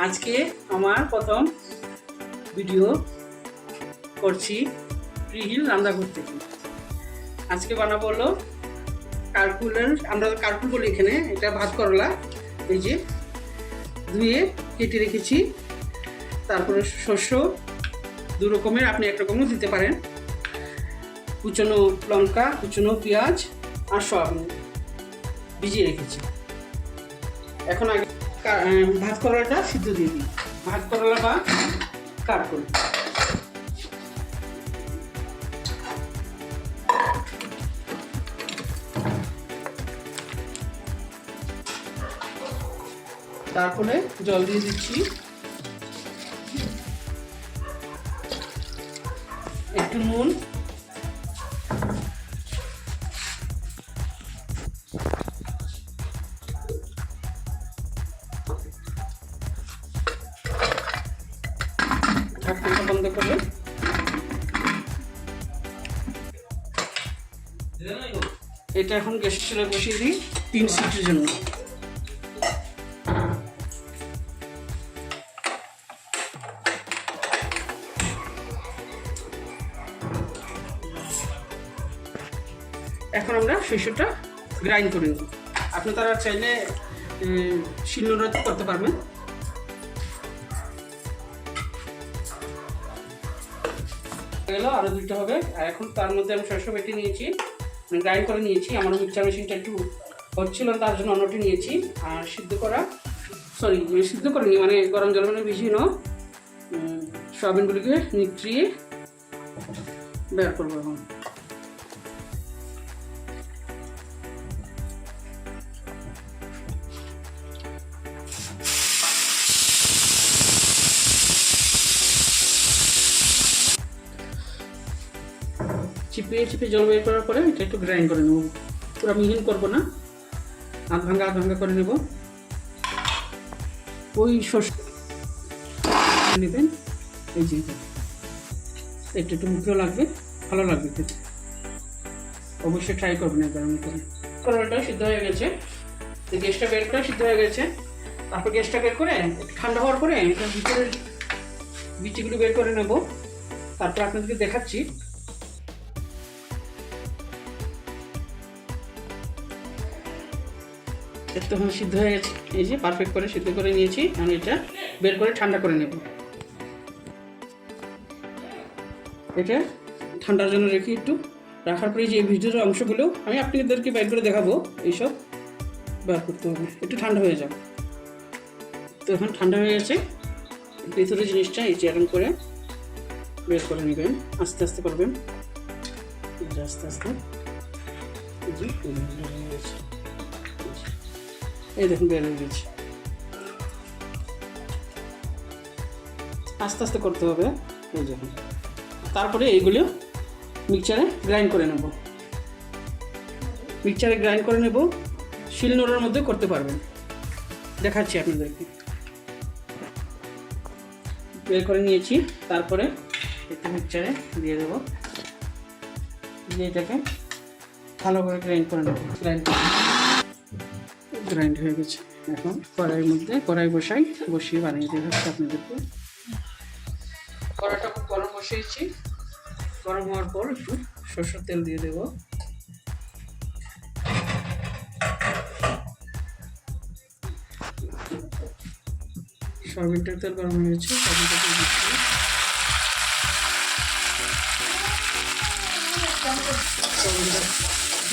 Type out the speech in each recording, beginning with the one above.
আজকে আমার প্রথম ভিডিও করছি প্রিহিল রান্না করতে। আজকে বানাবো হলো কারকুলের, আমরা কারকুল বলি এখানে। এটা ভাত করলা, এই যে ধুয়ে কেটে রেখেছি। তারপরে শস্য দু রকমের, আপনি এক রকমও দিতে পারেন। কুচনো লঙ্কা, কুচনো পেঁয়াজ আর সয়াবিন ভিজিয়ে রেখেছি। এখন আগে ভাত করলাটা সিদ্ধ দিয়ে দিই। ভাত করলা বা কারকুল, তারপরে জল দিয়ে দিচ্ছি, একটু নুন, ঢাকনাটা বন্ধ করে এটা এখন গ্যাসের চুলায় বসিয়ে দিই 3 সিটির জন্য। এখন আমরা শস্যটা গ্রাইন্ড করে নেব। আপনি তারা চাইলে শিলনোড়াতে করতে পারবেন। গেল আরও 2টা হবে। আর এখন তার মধ্যে আমি শস্য বেটে নিয়েছি, গ্রাইন্ড করে নিয়েছি। আমার মিক্সচার মেশিনটা একটু হচ্ছিল, তার জন্য অন্যটি নিয়েছি। আর সিদ্ধ করিনি, মানে গরম জল মানে ভিজিয়ে নাও সয়াবিনগুলিকে নিচড়িয়ে বের করবো। এখন চিপে জল বের করার পরে এটা একটু গ্রাইন্ড করে নেব। পুরো মিহিন করবো না, আধ ভাঙ্গা করে নেব। ওই শস্য নেবেন, এই যে একটু মুখেও লাগবে, ভালো লাগবে খেতে। অবশ্যই ট্রাই করবেন একবার করে। করলাটা সিদ্ধ হয়ে গেছে, গ্যাসটা বের করে সিদ্ধ হয়ে গেছে। তারপর গ্যাসটা বের করে একটু ঠান্ডা হওয়ার পরে এটা ভিতরের বিচিগুলো বের করে নেব। তারপর আপনাদেরকে দেখাচ্ছি। তখন সিদ্ধ হয়ে গেছে, এই যে পারফেক্ট করে সিদ্ধ করে নিয়েছি। আমি এটা বের করে ঠান্ডা করে নেব। এটা ঠান্ডার জন্য রেখে একটু রাখার পরে যে ভিতরের অংশগুলো আমি আপনাদেরকে বের করে দেখাবো, এইসব বের করতে হবে, একটু ঠান্ডা হয়ে যাবে। তো এখন ঠান্ডা হয়ে গেছে, ভিতরের জিনিসটা এই যে এরকম করে বের করে নেবেন। আস্তে আস্তে করবেন, আস্তে আস্তে। এই দেখুন বের হয়ে গেছে। আস্তে আস্তে করতে হবে, এই দেখুন। তারপরে এইগুলো মিক্সচারে গ্রাইন্ড করে নেব। শিলনোড়ার মধ্যে করতে পারবেন, দেখাচ্ছি আপনাদেরকে। বের করে নিয়েছি, তারপরে একটু মিক্সচারে দিয়ে দেবো, দিয়ে এটাকে ভালো করে গ্রাইন্ড করে নেব। গ্রাইন্ড হয়ে গেছে। এখন কড়াইয়ের মধ্যে বসিয়ে বানিয়ে দিয়ে হচ্ছে আপনাদেরকে। কড়াইটা খুব গরম বসিয়েছি, গরম হওয়ার পর একটু সরষের তেল দিয়ে দেব। সয়াবিনটার তেল গরম হয়ে গেছে, সয়াবিনটা দিয়ে দিচ্ছি।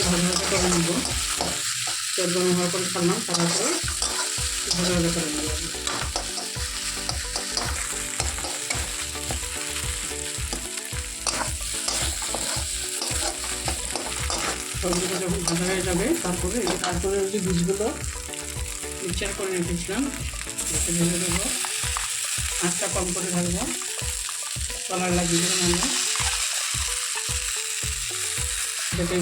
ভালোভাবে করে নেব। তেল গরম হওয়ার পরে ছাড়লাম, ছাড়ার পর ভালোভাবে করে নেব। সবজিটা যখন ভাজা হয়ে যাবে, তারপরে যে বীজগুলো মিক্সচার করে রেখেছিলাম এটা ঢেলে দেবো। আঁচটা কম করে ঢালবো, তলার লাগিয়ে দেবো আমরা। এটাকে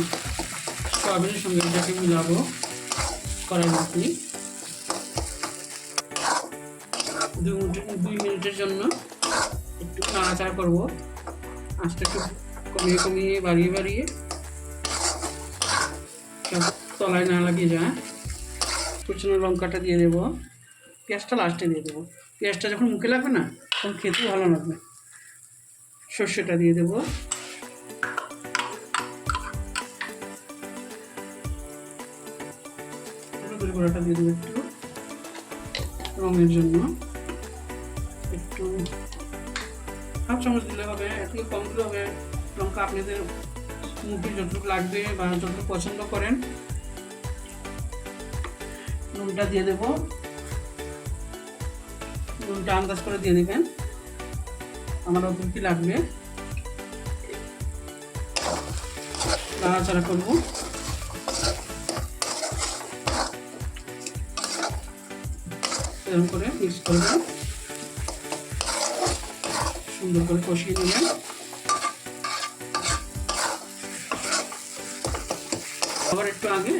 সয়াবিনের সঙ্গে এটাকে মিলাবো কড়াই মধ্যে। 2 মিনিটের জন্য একটু নাড়াচাড়া করবো, আঁচটা একটু কমিয়ে বাড়িয়ে তলায় না লাগিয়ে যায়। কুচনো লঙ্কাটা দিয়ে দেবো, পেঁয়াজটা লাস্টে দিয়ে দেবো। পেঁয়াজটা যখন মুখে লাগবে না তখন খেতেও ভালো লাগবে। সর্ষেটা দিয়ে দেবো, হলুদের গুঁড়োটা দিয়ে দেবো একটু রঙের জন্য, একটু হাফ চামচ দিলে হবে, একটু কম দিলে হবে। লঙ্কা আপনাদের মুখে যতটুকু লাগবে বা যতটুকু পছন্দ করেন। নুনটা দিয়ে দেবো, নুনটা আন্দাজ করে দিয়ে দেবেন, আমার অতটুকু কি লাগবে। নাড়াচাড়া করবো, এরকম করে মিক্স করবেন, সুন্দর করে কষিয়ে নেবেন। আবার একটু আগে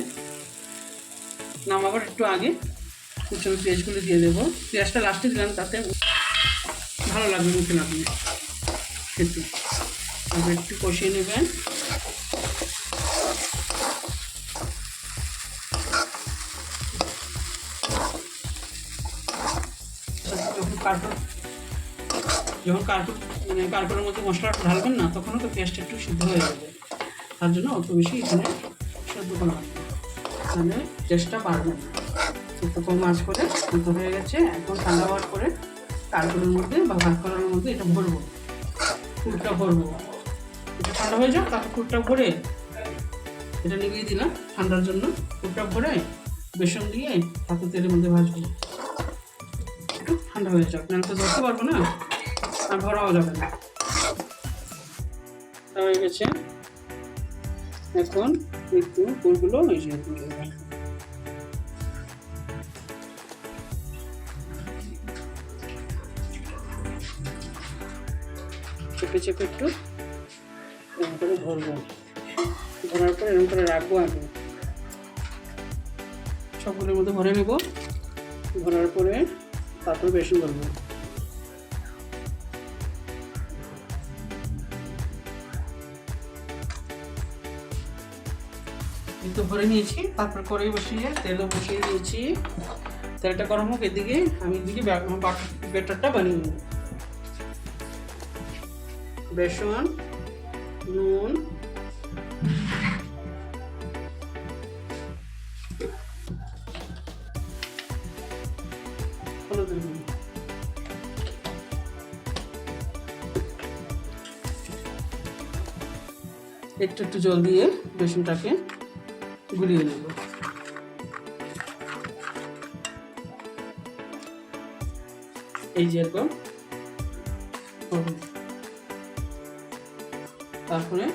নামাবার একটু আগে কুচনো পেঁয়াজগুলো দিয়ে দেবো। পেঁয়াজটা লাস্টে দিলাম, তাতে ভালো লাগবে মুখে লাগবে খেতে। আবার একটু কষিয়ে নেবেন। যখন কারকুলের মধ্যে মশলাটা ঢালবেন না, তখনও তো পেঁয়াজটা একটু সিদ্ধ হয়ে যাবে। তার জন্য অত বেশি এখানে সেদ্ধ করা হবে, তাহলে টেস্টটা বাড়বে না। তো কম আঁচ করে সিদ্ধ হয়ে গেছে। এখন ঠান্ডা হওয়ার পরে কারকুলের মধ্যে বা ভাত করার মধ্যে এটা ভরবো, কুলটা ভরবো। এটা ঠান্ডা হয়ে যাক, তারপর কুলটা ভরে এটা নিভিয়ে দিলাম ঠান্ডার জন্য। কুলটা ভরে বেসন দিয়ে হাতে তেলের মধ্যে ভাজবো, একটু ঠান্ডা হয়ে যাক, নাহলে তো ধরতে পারবো না আর ভরাও যাবে না। হয়ে গেছে। এখন একটু ফুলগুলো এই যে চেপে চেপে একটু এরকম করে ধরবো, ধরার পর এরকম করে রাখবো। আগে সবগুলোর মধ্যে ভরে নেব, ভরার পরে তারপর বেসন করবো। তো ভরে নিয়েছি, তারপর কড়াই বসিয়ে তেলও বসিয়ে দিয়েছি। তেলটা গরম হোক, এদিকে আমি এদিকে ব্যাটারটা বানিয়ে নেব। বেসন, নুন, হলুদের গুঁড়ো, একটু একটু জল দিয়ে বেসনটাকে গুলিয়ে নেব। এই যেরকম, তারপরে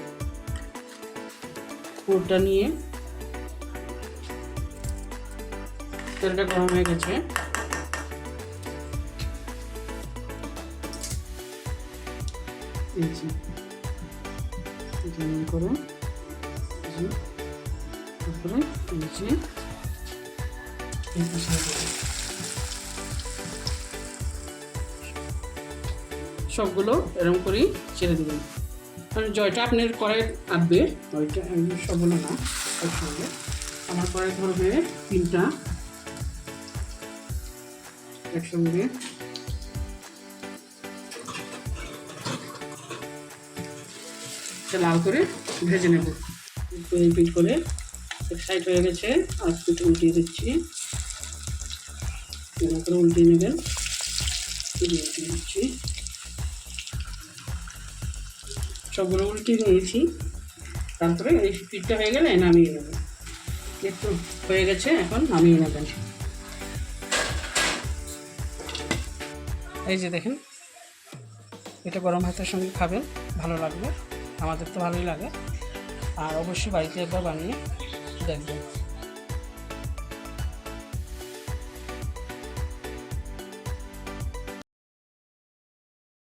পুরটা নিয়ে তেলটা গরম হয়ে গেছে। করে তারপরে সবগুলো এরকম করেই ছেড়ে দেবেন। কারণ জয়টা আপনার কড়াই আঁটবে, ওইটা সবগুলো না একসঙ্গে। আমার কড়াই ধরবে 3টা একসঙ্গে। লাল করে ভেজে নেব। এই করে এক সাইড হয়ে গেছে, আর একটু উল্টিয়ে দিচ্ছি। এরকম করে উল্টিয়ে নেবেন, উল্টিয়ে দিচ্ছি। সবগুলো উল্টিয়ে নিয়েছি। তারপরে এই পিঠটা হয়ে গেলে নামিয়ে নেবেন। একটু হয়ে গেছে, এখন নামিয়ে নেবেন। এই যে দেখেন, এটা গরম ভাতের সঙ্গে খাবেন, ভালো লাগবে। আমাদের তো ভালোই লাগে। আর অবশ্যই বাড়িতে একবার বানিয়ে দেখবেন।